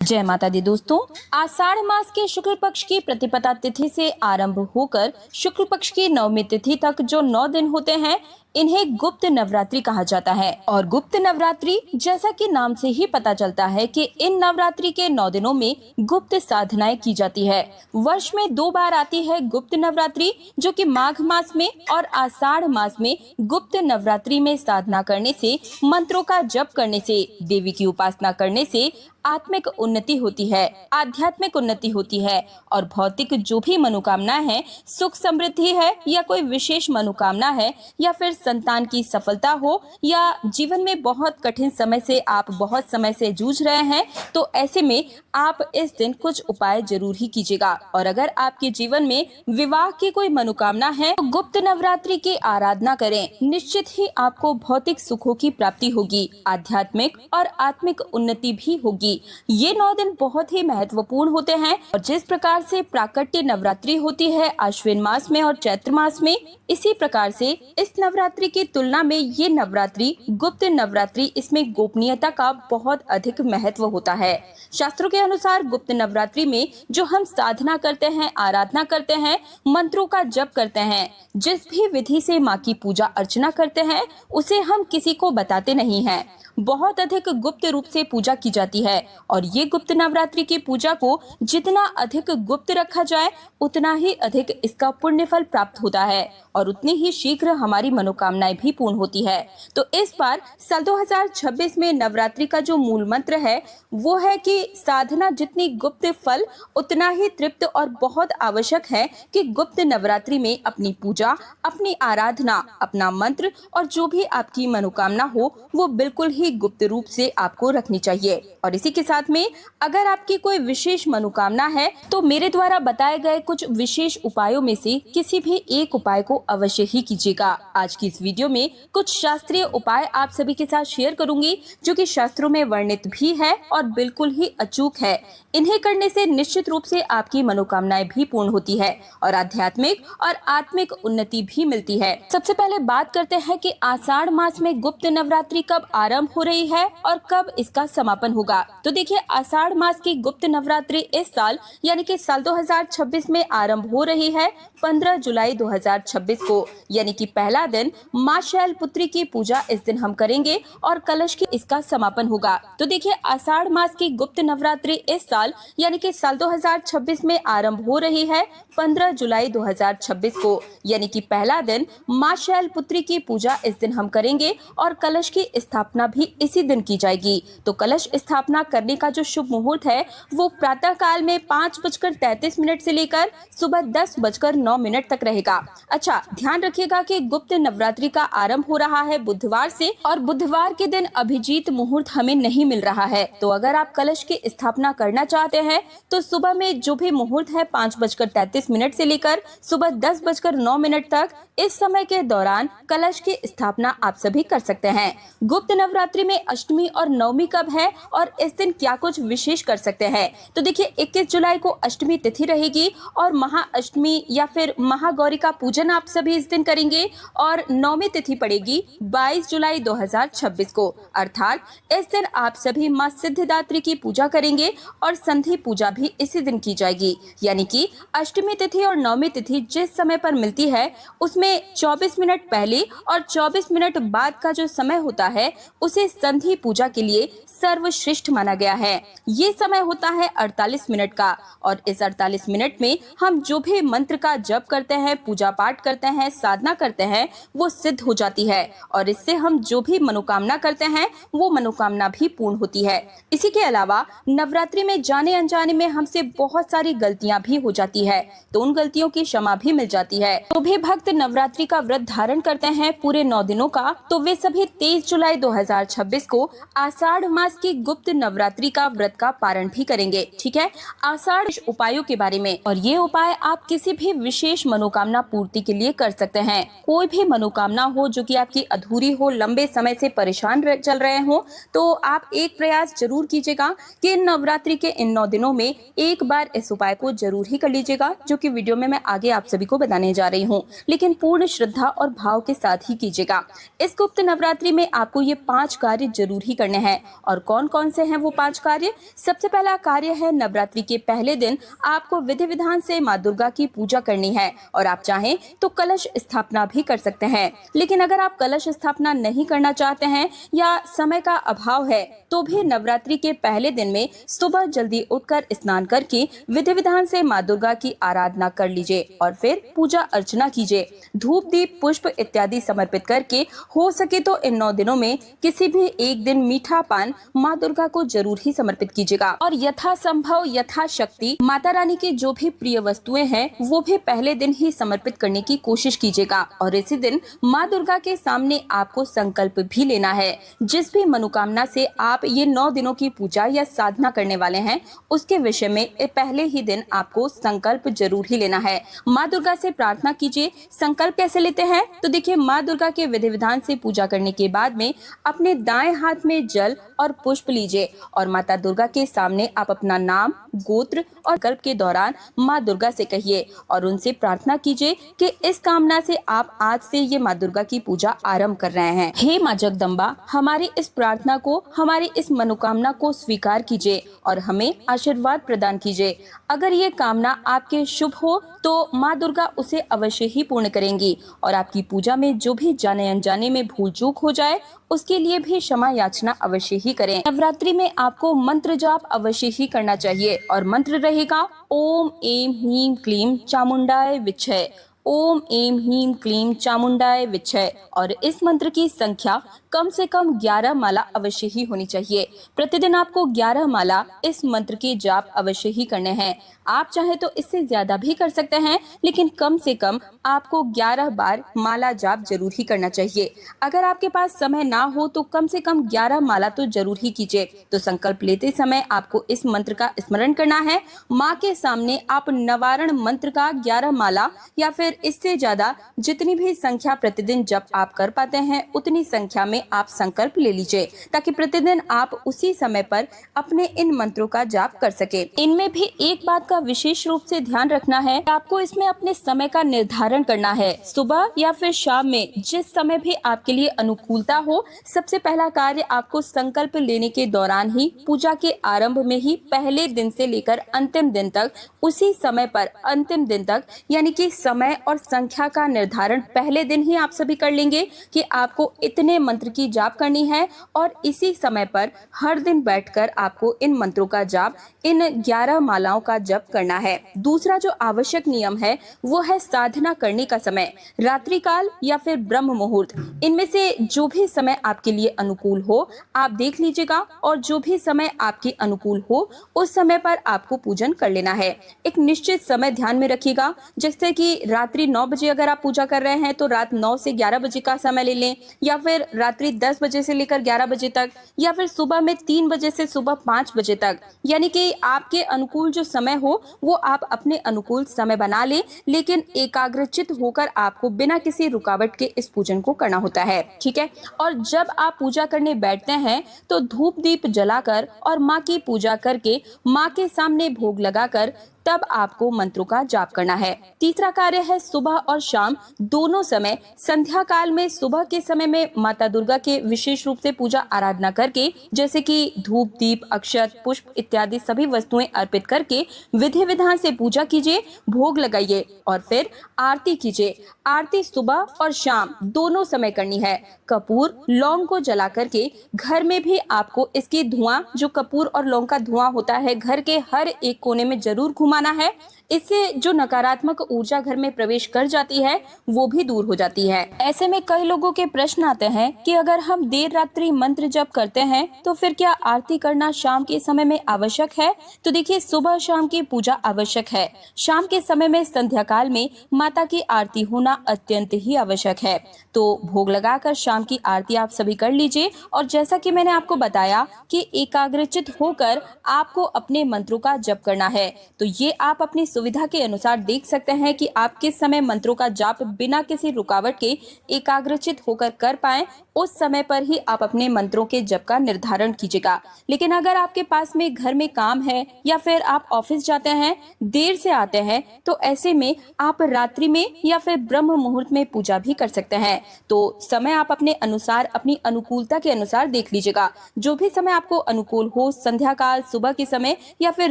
जय माता दी दोस्तों। आषाढ़ मास के शुक्ल पक्ष की प्रतिपदा तिथि से आरंभ होकर शुक्ल पक्ष की नवमी तिथि तक जो 9 दिन होते हैं, इन्हें गुप्त नवरात्रि कहा जाता है। और गुप्त नवरात्रि जैसा कि नाम से ही पता चलता है कि इन नवरात्रि के 9 दिनों में गुप्त साधनाएं की जाती है। वर्ष में 2 बार आती है गुप्त नवरात्रि, जो कि माघ मास में और आषाढ़ मास में। गुप्त नवरात्रि में साधना करने से, मंत्रों का जप करने से, देवी की उपासना करने से आत्मिक उन्नति होती है, आध्यात्मिक उन्नति होती है और भौतिक जो भी मनोकामना है, सुख समृद्धि है या कोई विशेष मनोकामना है या फिर संतान की सफलता हो या जीवन में बहुत कठिन समय से आप बहुत समय से जूझ रहे हैं, तो ऐसे में आप इस दिन कुछ उपाय जरूर ही कीजिएगा। और अगर आपके जीवन में विवाह की कोई मनोकामना है तो गुप्त नवरात्रि की आराधना करें, निश्चित ही आपको भौतिक सुखों की प्राप्ति होगी, आध्यात्मिक और आत्मिक उन्नति भी होगी। ये 9 दिन बहुत ही महत्वपूर्ण होते हैं और जिस प्रकार से प्राकट्य नवरात्रि होती है आश्विन मास में और चैत्र मास में, इसी प्रकार से इस नवरात्रि की तुलना में ये नवरात्रि गुप्त नवरात्रि, इसमें गोपनीयता का बहुत अधिक महत्व होता है। शास्त्रों के अनुसार गुप्त नवरात्रि में जो हम साधना करते हैं, आराधना करते हैं, मंत्रों का जप करते हैं, जिस भी विधि से माँ की पूजा अर्चना करते हैं, उसे हम किसी को बताते नहीं हैं। बहुत अधिक गुप्त रूप से पूजा की जाती है और ये गुप्त नवरात्रि की पूजा को जितना अधिक गुप्त रखा जाए, उतना ही अधिक इसका पुण्य फल प्राप्त होता है और उतनी ही शीघ्र हमारी मनोकामनाएं भी पूर्ण होती है। तो इस बार साल 2026 में नवरात्रि का जो मूल मंत्र है वो है कि साधना जितनी गुप्त, फल उतना ही तृप्त। और बहुत आवश्यक है कि गुप्त नवरात्रि में अपनी पूजा, अपनी आराधना, अपना मंत्र और जो भी आपकी मनोकामना हो वो बिल्कुल ही गुप्त रूप से आपको रखनी चाहिए। और इसी के साथ में अगर आपकी कोई विशेष मनोकामना है तो मेरे द्वारा बताए गए कुछ विशेष उपायों में से किसी भी एक उपाय को अवश्य ही कीजिएगा। आज की इस वीडियो में कुछ शास्त्रीय उपाय आप सभी के साथ शेयर करूंगी, जो कि शास्त्रों में वर्णित भी है और बिल्कुल ही अचूक है। इन्हें करने से निश्चित रूप से आपकी मनोकामनाएं भी पूर्ण होती है और आध्यात्मिक और आत्मिक उन्नति भी मिलती है। सबसे पहले बात करते हैं कि आषाढ़ मास में गुप्त नवरात्रि कब आरंभ हो रही है और कब इसका समापन होगा। तो देखिए, आषाढ़ मास की गुप्त नवरात्रि इस साल यानी कि साल 2026 में आरंभ हो रही है 15 जुलाई 2026 को, यानी कि पहला दिन माँ शैलपुत्री की पूजा इस दिन हम करेंगे और कलश की इसका समापन होगा। तो देखिए, आषाढ़ मास की गुप्त नवरात्रि इस साल यानी कि साल 2026 में आरंभ हो रही है 15 जुलाई 2026 को, यानी कि पहला दिन माँ शैलपुत्री की पूजा इस दिन हम करेंगे और कलश की स्थापना भी इसी दिन की जाएगी। तो कलश स्थापना करने का जो शुभ मुहूर्त है वो प्रातः काल में 5:33 से लेकर सुबह 10:09 तक रहेगा। अच्छा, ध्यान रखिएगा कि गुप्त नवरात्रि का आरंभ हो रहा है बुधवार से और बुधवार के दिन अभिजीत मुहूर्त हमें नहीं मिल रहा है। तो अगर आप कलश की स्थापना करना चाहते हैं तो सुबह में जो भी मुहूर्त है 5:33 से लेकर सुबह 10:09 तक, इस समय के दौरान कलश की स्थापना आप सभी कर सकते हैं। गुप्त नवरात्रि में अष्टमी और नवमी कब है और इस दिन क्या कुछ विशेष कर सकते हैं। तो देखिए, 21 जुलाई को अष्टमी तिथि रहेगी और महाअष्टमी या फिर महागौरी का पूजन आप सभी इस दिन करेंगे और नवमी तिथि पड़ेगी 22 जुलाई 2026 को, अर्थात इस दिन आप सभी माँ सिद्धिदात्री की पूजा करेंगे और संधि पूजा भी इसी दिन की जाएगी। यानी कि अष्टमी तिथि और नवमी तिथि जिस समय पर मिलती है उसमें 24 मिनट पहले और 24 मिनट बाद का जो समय होता है उसे संधि पूजा के लिए सर्वश्रेष्ठ माना गया है। ये समय होता है 48 मिनट का और इस 48 मिनट में हम जो भी मंत्र का जप करते हैं, पूजा पाठ करते हैं, साधना करते हैं, वो सिद्ध हो जाती है और इससे हम जो भी मनोकामना करते हैं वो मनोकामना भी पूर्ण होती है। इसी के अलावा नवरात्रि में जाने अनजाने में हमसे बहुत सारी गलतियां भी हो जाती है, तो उन गलतियों की क्षमा भी मिल जाती है। तो भी भक्त नवरात्रि का व्रत धारण करते हैं पूरे 9 दिनों का, तो वे सभी 23 जुलाई 2026 को आषाढ़ मास की गुप्त नवरात्रि का व्रत का पारण भी करेंगे। ठीक है, आषाढ़ उपायों के बारे में, और ये उपाय आप किसी भी विशेष मनोकामना पूर्ति के लिए कर सकते हैं। कोई भी मनोकामना हो जो कि आपकी अधूरी हो, लंबे समय से परेशान चल रहे हो, तो आप एक प्रयास जरूर कीजिएगा कि नवरात्रि के इन 9 दिनों में एक बार इस उपाय को जरूर ही कर लीजिएगा, जो कि वीडियो में मैं आगे आप सभी को बताने जा रही हूँ, लेकिन पूर्ण श्रद्धा और भाव के साथ ही कीजिएगा। इस गुप्त नवरात्रि में आपको ये 5 कार्य जरूर ही करने हैं। और कौन कौन से हैं वो 5 कार्य? सबसे पहला कार्य है नवरात्रि के पहले दिन आपको विधि विधान से माँ दुर्गा की पूजा करनी है और आप चाहें तो कलश स्थापना भी कर सकते हैं। लेकिन अगर आप कलश स्थापना नहीं करना चाहते हैं या समय का अभाव है तो भी नवरात्रि के पहले दिन में सुबह जल्दी उठकर स्नान करके विधि विधान से माँ दुर्गा की आराधना कर लीजिए और फिर पूजा अर्चना कीजिए। धूप दीप पुष्प इत्यादि समर्पित करके हो सके तो इन 9 दिनों में किसी भी एक दिन मीठा पान माँ दुर्गा को जरूर ही समर्पित कीजिएगा और यथासंभव यथाशक्ति माता रानी की जो भी प्रिय वस्तुएं हैं वो भी पहले दिन ही समर्पित करने की कोशिश कीजिएगा। और इसी दिन माँ दुर्गा के सामने आपको संकल्प भी लेना है। जिस भी मनोकामना से आप ये 9 दिनों की पूजा या साधना करने वाले हैं उसके विषय में पहले ही दिन आपको संकल्प जरूर ही लेना है। माँ दुर्गा से प्रार्थना कीजिए। संकल्प कैसे लेते हैं तो देखिए, माँ दुर्गा के विधि विधान से पूजा करने के बाद में अपने दाएं हाथ में जल और पुष्प लीजिए और माता दुर्गा के सामने आप अपना नाम, गोत्र और कल्प के दौरान माँ दुर्गा से कहिए और उनसे प्रार्थना कीजिए कि इस कामना से आप आज से ये माँ दुर्गा की पूजा आरंभ कर रहे हैं। हे माँ जगदम्बा, हमारी इस प्रार्थना को, हमारी इस मनोकामना को स्वीकार कीजिए और हमें आशीर्वाद प्रदान कीजिए। अगर ये कामना आपके शुभ हो तो माँ दुर्गा उसे अवश्य ही पूर्ण करेंगी और आपकी पूजा में जो भी जाने अनजाने में भूल चूक हो जाए उसके लिए भी क्षमा याचना अवश्य ही करें। नवरात्रि में आपको मंत्र जाप अवश्य ही करना चाहिए और मंत्र रहेगा ओम ऐं ह्रीं क्लीं चामुंडाय विच्छय, ओम ऐं ह्रीं क्लीं चामुंडाय विच्छय। और इस मंत्र की संख्या कम से कम 11 माला अवश्य ही होनी चाहिए। प्रतिदिन आपको 11 माला इस मंत्र के जाप अवश्य ही करने हैं। आप चाहे तो इससे ज्यादा भी कर सकते हैं, लेकिन कम से कम आपको 11 बार माला जाप जरूर ही करना चाहिए। अगर आपके पास समय ना हो तो कम से कम 11 माला तो जरूर ही कीजिए। तो संकल्प लेते समय आपको इस मंत्र का स्मरण करना है। माँ के सामने आप निवारण मंत्र का 11 माला या फिर इससे ज्यादा जितनी भी संख्या प्रतिदिन जब आप कर पाते हैं उतनी संख्या में आप संकल्प ले लीजिए, ताकि प्रतिदिन आप उसी समय पर अपने इन मंत्रों का जाप कर सके। इनमें भी एक बात का विशेष रूप से ध्यान रखना है, आपको इसमें अपने समय का निर्धारण करना है। सुबह या फिर शाम में जिस समय भी आपके लिए अनुकूलता हो, सबसे पहला कार्य आपको संकल्प लेने के दौरान ही, पूजा के आरंभ में ही, पहले दिन से लेकर अंतिम दिन तक, उसी समय पर अंतिम दिन तक, यानी कि समय और संख्या का निर्धारण पहले दिन ही आप सभी कर लेंगे कि आपको इतने मंत्र की जाप करनी है और इसी समय पर हर दिन बैठकर आपको इन मंत्रों का जाप, इन 11 मालाओं का जप करना है। दूसरा जो आवश्यक नियम है वो है साधना करने का समय, रात्रि काल या फिर ब्रह्म मुहूर्त। इनमें से जो भी समय आपके लिए अनुकूल हो आप देख लीजिएगा और जो भी समय आपके अनुकूल हो उस समय पर आपको पूजन कर लेना है। एक निश्चित समय ध्यान में रखिएगा, जैसे कि रात्रि 9 बजे अगर आप पूजा कर रहे हैं तो रात 9 से 11 बजे का समय ले लें, या फिर रात्रि 10 बजे से लेकर 11 बजे तक, या फिर सुबह में 3 बजे से सुबह 5 बजे तक। यानी कि आपके अनुकूल जो समय हो वो आप अपने अनुकूल समय बना ले, लेकिन एकाग्रचित होकर आपको बिना किसी रुकावट के इस पूजन को करना होता है। ठीक है। और जब आप पूजा करने बैठते हैं तो धूप दीप जलाकर और माँ की पूजा करके, माँ के सामने भोग लगाकर तब आपको मंत्रों का जाप करना है। तीसरा कार्य है सुबह और शाम दोनों समय, संध्या काल में सुबह के समय में माता दुर्गा के विशेष रूप से पूजा आराधना करके, जैसे कि धूप दीप अक्षत पुष्प इत्यादि सभी वस्तुएं अर्पित करके विधि विधान से पूजा कीजिए, भोग लगाइए और फिर आरती कीजिए। आरती सुबह और शाम दोनों समय करनी है। कपूर लौंग को जला करके घर में भी आपको इसकी धुआं, जो कपूर और लौंग का धुआं होता है, घर के हर एक कोने में जरूर घुमाना है। इससे जो नकारात्मक ऊर्जा घर में प्रवेश कर जाती है वो भी दूर हो जाती है। ऐसे में कई लोगों के प्रश्न आते हैं कि अगर हम देर रात्रि मंत्र जप करते हैं तो फिर क्या आरती करना शाम के समय में आवश्यक है? तो देखिए, सुबह शाम की पूजा आवश्यक है। शाम के समय में संध्या काल में माता की आरती होना अत्यंत ही आवश्यक है। तो भोग लगाकर शाम की आरती आप सभी कर लीजिए और जैसा कि मैंने आपको बताया कि एकाग्रचित होकर आपको अपने मंत्रों का जप करना है। तो ये आप अपनी सुविधा के अनुसार देख सकते हैं कि आप किस समय मंत्रों का जाप बिना किसी रुकावट के एकाग्रचित होकर कर पाएं उस समय पर ही आप अपने मंत्रों के जप का निर्धारण कीजिएगा। लेकिन अगर आपके पास में घर में काम है या फिर आप ऑफिस जाते हैं, देर से आते हैं, तो ऐसे में आप रात्रि में या फिर ब्रह्म मुहूर्त में पूजा भी कर सकते हैं। तो समय आप अपने अनुसार, अपनी अनुकूलता के अनुसार देख लीजिएगा। जो भी समय आपको अनुकूल हो, संध्या काल, सुबह के समय या फिर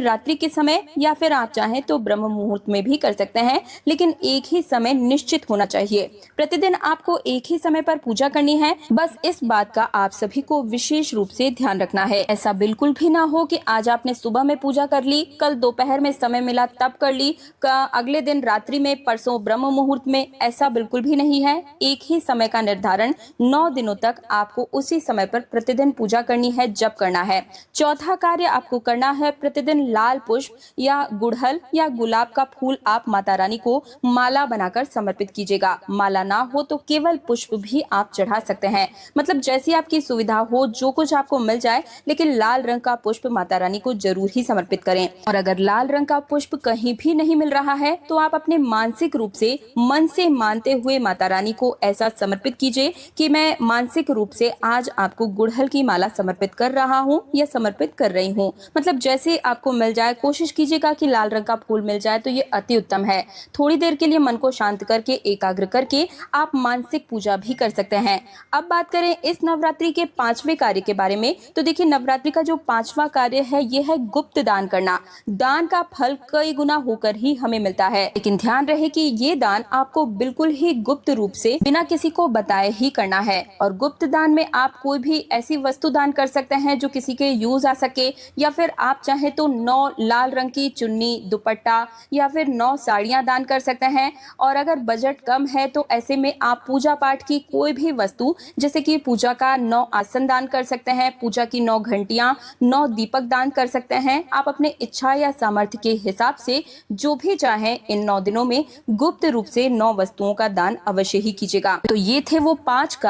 रात्रि के समय, या फिर आप चाहें तो ब्रह्म मुहूर्त में भी कर सकते हैं, लेकिन एक ही समय निश्चित होना चाहिए। प्रतिदिन आपको एक ही समय पर पूजा करनी है। बस इस बात का आप सभी को विशेष रूप से ध्यान रखना है। ऐसा बिल्कुल भी ना हो कि आज आपने सुबह में पूजा कर ली, कल दोपहर में समय मिला तब कर ली, अगले दिन रात्रि में, परसों ब्रह्म मुहूर्त में। ऐसा बिल्कुल भी नहीं है। एक ही समय का निर्धारण 9 दिनों तक आपको उसी समय पर प्रतिदिन पूजा करनी है, जप करना है। चौथा कार्य आपको करना है, प्रतिदिन लाल पुष्प या गुड़हल या गुलाब का फूल आप माता रानी को माला बनाकर समर्पित कीजिएगा। माला ना हो तो केवल पुष्प भी आप चढ़ा सकते हैं। मतलब जैसी आपकी सुविधा हो, जो कुछ आपको मिल जाए, लेकिन लाल रंग का पुष्प माता रानी को जरूर ही समर्पित करें। और अगर लाल रंग का पुष्प कहीं भी नहीं मिल रहा है तो आप अपने मानसिक रूप से, मन से मानते हुए माता रानी को ऐसा समर्पित कीजिए कि मैं मानसिक रूप से आज आपको गुड़हल की माला समर्पित कर रहा हूँ या समर्पित कर रही हूँ। मतलब जैसे आपको मिल जाए, कोशिश कीजिएगा कि लाल रंग का फूल मिल जाए तो ये अति उत्तम है। थोड़ी देर के लिए मन को शांत करके, एकाग्र करके आप मानसिक पूजा भी कर सकते हैं। अब बात करें इस नवरात्रि के 5वें कार्य के बारे में, तो देखिए नवरात्रि का जो 5वां कार्य है ये है गुप्त दान करना। दान का फल कई गुना होकर ही हमें मिलता है, लेकिन ध्यान रहे कि ये दान आपको बिल्कुल ही गुप्त रूप से बिना किसी को बताए ही करना है। और गुप्त दान में आप कोई भी ऐसी वस्तु दान कर सकते हैं जो किसी के यूज आ सके, या फिर आप चाहे तो 9 लाल रंग की चुन्नी, दुपट्टा या फिर 9 साड़ियां दान कर सकते हैं। और अगर बजट कम है तो ऐसे में आप पूजा पाठ की कोई भी वस्तु, जैसे कि पूजा का 9 आसन दान कर सकते हैं, पूजा की 9 घंटियां, 9 दीपक दान कर सकते हैं। आप अपने इच्छा या सामर्थ्य के हिसाब से जो भी चाहें इन 9 दिनों में गुप्त रूप से 9 वस्तुओं का दान अवश्य ही कीजिएगा। तो ये थे वो 5